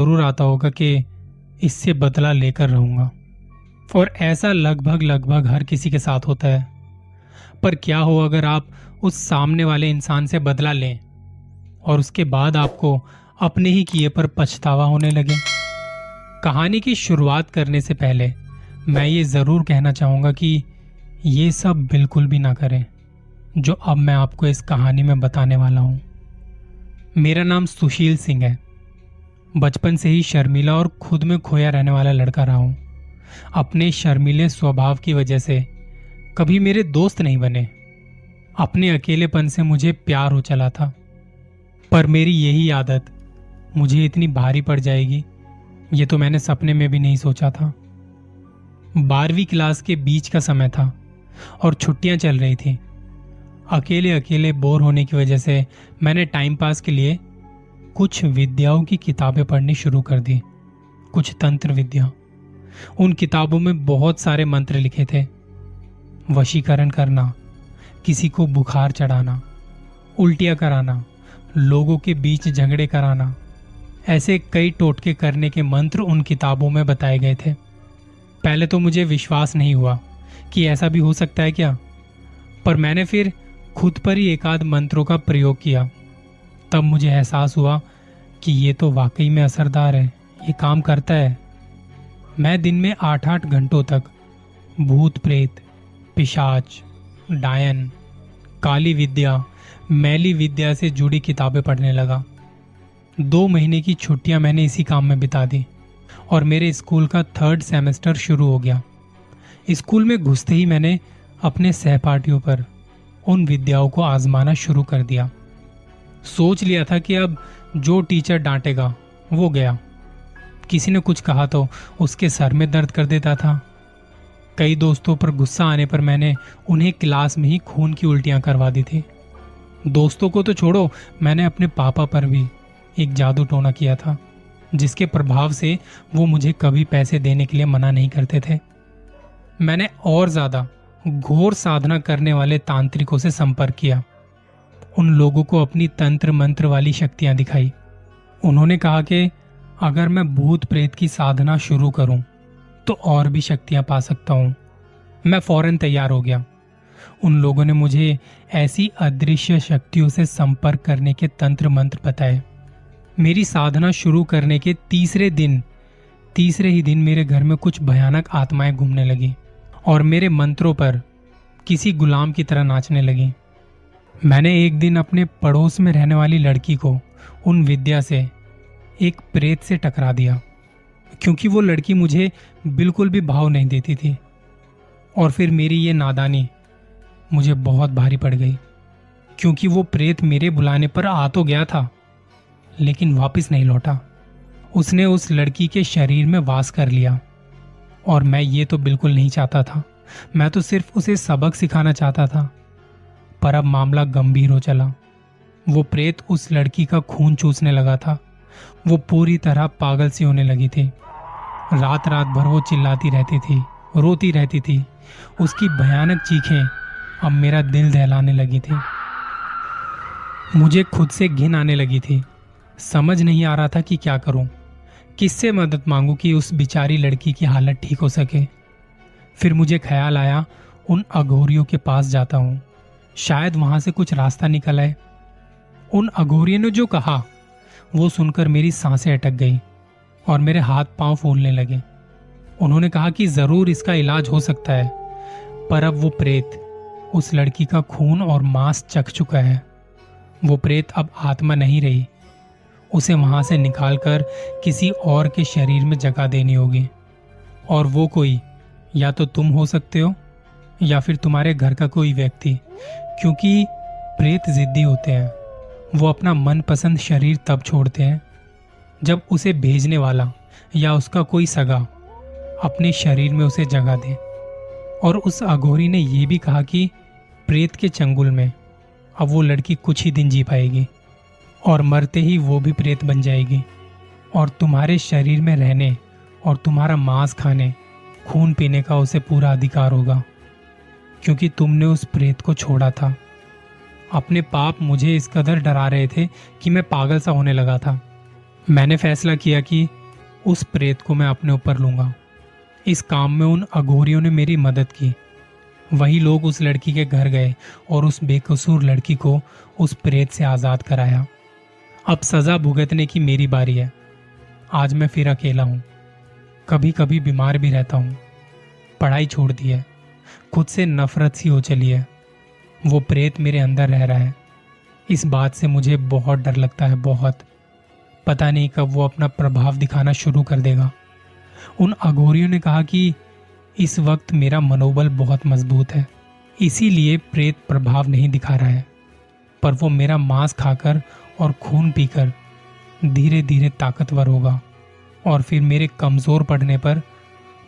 जरूर आता होगा कि इससे बदला लेकर रहूंगा। और ऐसा लगभग लगभग हर किसी के साथ होता है। पर क्या हो अगर आप उस सामने वाले इंसान से बदला लें और उसके बाद आपको अपने ही किए पर पछतावा होने लगे। कहानी की शुरुआत करने से पहले मैं ये जरूर कहना चाहूंगा कि ये सब बिल्कुल भी ना करें जो अब मैं आपको इस कहानी में बताने वाला हूं। मेरा नाम सुशील सिंह है। बचपन से ही शर्मीला और खुद में खोया रहने वाला लड़का रहा हूं। अपने शर्मीले स्वभाव की वजह से कभी मेरे दोस्त नहीं बने। अपने अकेलेपन से मुझे प्यार हो चला था। पर मेरी यही आदत मुझे इतनी भारी पड़ जाएगी, ये तो मैंने सपने में भी नहीं सोचा था। 12वीं क्लास के बीच का समय था और छुट्टियां चल रही थी। अकेले अकेले बोर होने की वजह से मैंने टाइम पास के लिए कुछ विद्याओं की किताबें पढ़नी शुरू कर दी। कुछ तंत्र विद्या। उन किताबों में बहुत सारे मंत्र लिखे थे। वशीकरण करना, किसी को बुखार चढ़ाना, उल्टियां कराना, लोगों के बीच झगड़े कराना, ऐसे कई टोटके करने के मंत्र उन किताबों में बताए गए थे। पहले तो मुझे विश्वास नहीं हुआ कि ऐसा भी हो सकता है क्या, पर मैंने फिर खुद पर ही एक आध मंत्रों का प्रयोग किया। तब मुझे एहसास हुआ कि ये तो वाकई में असरदार है, ये काम करता है। मैं दिन में 8-8 घंटों तक भूत प्रेत, पिशाच, डायन, काली विद्या, मैली विद्या से जुड़ी किताबें पढ़ने लगा। 2 महीने की छुट्टियां मैंने इसी काम में बिता दी और मेरे स्कूल का 3rd सेमेस्टर शुरू हो गया। स्कूल में घुसते ही मैंने अपने सहपाठियों पर उन विद्याओं को आजमाना शुरू कर दिया। सोच लिया था कि अब जो टीचर डांटेगा वो गया। किसी ने कुछ कहा तो उसके सर में दर्द कर देता था। कई दोस्तों पर गुस्सा आने पर मैंने उन्हें क्लास में ही खून की उल्टियां करवा दी थी। दोस्तों को तो छोड़ो, मैंने अपने पापा पर भी एक जादू टोना किया था, जिसके प्रभाव से वो मुझे कभी पैसे देने के लिए मना नहीं करते थे। मैंने और ज्यादा घोर साधना करने वाले तांत्रिकों से संपर्क किया। उन लोगों को अपनी तंत्र मंत्र वाली शक्तियां दिखाई। उन्होंने कहा कि अगर मैं भूत प्रेत की साधना शुरू करूं तो और भी शक्तियां पा सकता हूं। मैं फौरन तैयार हो गया। उन लोगों ने मुझे ऐसी अदृश्य शक्तियों से संपर्क करने के तंत्र मंत्र बताए। मेरी साधना शुरू करने के तीसरे ही दिन मेरे घर में कुछ भयानक आत्माएं घूमने लगी और मेरे मंत्रों पर किसी गुलाम की तरह नाचने लगी। मैंने एक दिन अपने पड़ोस में रहने वाली लड़की को उन विद्या से एक प्रेत से टकरा दिया, क्योंकि वो लड़की मुझे बिल्कुल भी भाव नहीं देती थी। और फिर मेरी ये नादानी मुझे बहुत भारी पड़ गई, क्योंकि वो प्रेत मेरे बुलाने पर आ तो गया था लेकिन वापस नहीं लौटा। उसने उस लड़की के शरीर में वास कर लिया और मैं ये तो बिल्कुल नहीं चाहता था। मैं तो सिर्फ उसे सबक सिखाना चाहता था। पर अब मामला गंभीर हो चला। वो प्रेत उस लड़की का खून चूसने लगा था। वो पूरी तरह पागल सी होने लगी थी। रात रात भर वो चिल्लाती रहती थी, रोती रहती थी। उसकी भयानक चीखें अब मेरा दिल दहलाने लगी थी। मुझे खुद से घिन आने लगी थी। समझ नहीं आ रहा था कि क्या करूं, किससे मदद मांगूं कि उस बेचारी लड़की की हालत ठीक हो सके। फिर मुझे ख्याल आया, उन अघोरियों के पास जाता हूं, शायद वहां से कुछ रास्ता निकल आए। उन अघोरियों ने जो कहा वो सुनकर मेरी सांसें अटक गई और मेरे हाथ पांव फूलने लगे। उन्होंने कहा कि जरूर इसका इलाज हो सकता है, पर अब वो प्रेत उस लड़की का खून और मांस चख चुका है। वो प्रेत अब आत्मा नहीं रही। उसे वहां से निकालकर किसी और के शरीर में जगह देनी होगी, और वो कोई या तो तुम हो सकते हो या फिर तुम्हारे घर का कोई व्यक्ति, क्योंकि प्रेत जिद्दी होते हैं। वो अपना मनपसंद शरीर तब छोड़ते हैं जब उसे भेजने वाला या उसका कोई सगा अपने शरीर में उसे जगह दे। और उस अघोरी ने यह भी कहा कि प्रेत के चंगुल में अब वो लड़की कुछ ही दिन जी पाएगी और मरते ही वो भी प्रेत बन जाएगी और तुम्हारे शरीर में रहने और तुम्हारा मांस खाने, खून पीने का उसे पूरा अधिकार होगा, क्योंकि तुमने उस प्रेत को छोड़ा था। अपने पाप मुझे इस कदर डरा रहे थे कि मैं पागल सा होने लगा था। मैंने फैसला किया कि उस प्रेत को मैं अपने ऊपर लूंगा। इस काम में उन अघोरियों ने मेरी मदद की। वही लोग उस लड़की के घर गए और उस बेकसूर लड़की को उस प्रेत से आजाद कराया। अब सजा भुगतने की मेरी बारी है। आज मैं फिर अकेला हूं। कभी कभी बीमार भी रहता हूं। पढ़ाई छोड़ दी है। खुद से नफरत सी हो चली है। वो प्रेत मेरे अंदर रह रहा है। इस बात से मुझे बहुत डर लगता है, बहुत। पता नहीं कब वो अपना प्रभाव दिखाना शुरू कर देगा। उन अघोरियों ने कहा कि इस वक्त मेरा मनोबल बहुत मजबूत है, इसीलिए प्रेत प्रभाव नहीं दिखा रहा है। पर वो मेरा मांस खाकर और खून पीकर धीरे धीरे ताकतवर होगा और फिर मेरे कमजोर पड़ने पर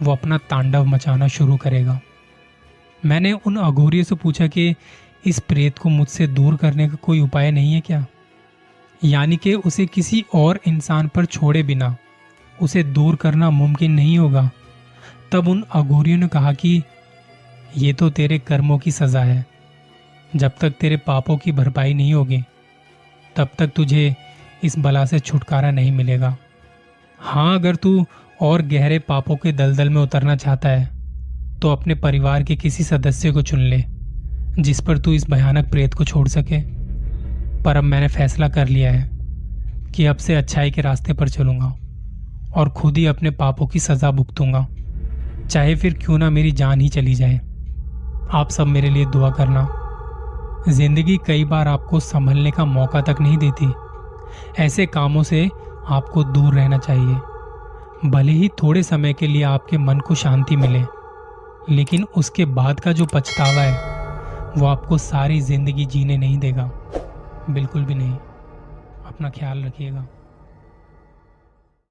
वो अपना तांडव मचाना शुरू करेगा। मैंने उन अघोरियों से पूछा कि इस प्रेत को मुझसे दूर करने का कोई उपाय नहीं है क्या? यानी कि उसे किसी और इंसान पर छोड़े बिना उसे दूर करना मुमकिन नहीं होगा। तब उन अघोरियों ने कहा कि ये तो तेरे कर्मों की सजा है। जब तक तेरे पापों की भरपाई नहीं होगी तब तक तुझे इस बला से छुटकारा नहीं मिलेगा। हाँ, अगर तू और गहरे पापों के दलदल में उतरना चाहता है तो अपने परिवार के किसी सदस्य को चुन ले जिस पर तू इस भयानक प्रेत को छोड़ सके। पर अब मैंने फैसला कर लिया है कि अब से अच्छाई के रास्ते पर चलूंगा और खुद ही अपने पापों की सजा भुगतूंगा, चाहे फिर क्यों ना मेरी जान ही चली जाए। आप सब मेरे लिए दुआ करना। जिंदगी कई बार आपको संभलने का मौका तक नहीं देती। ऐसे कामों से आपको दूर रहना चाहिए। भले ही थोड़े समय के लिए आपके मन को शांति मिले, लेकिन उसके बाद का जो पछतावा है वो आपको सारी जिंदगी जीने नहीं देगा। बिल्कुल भी नहीं। अपना ख्याल रखिएगा।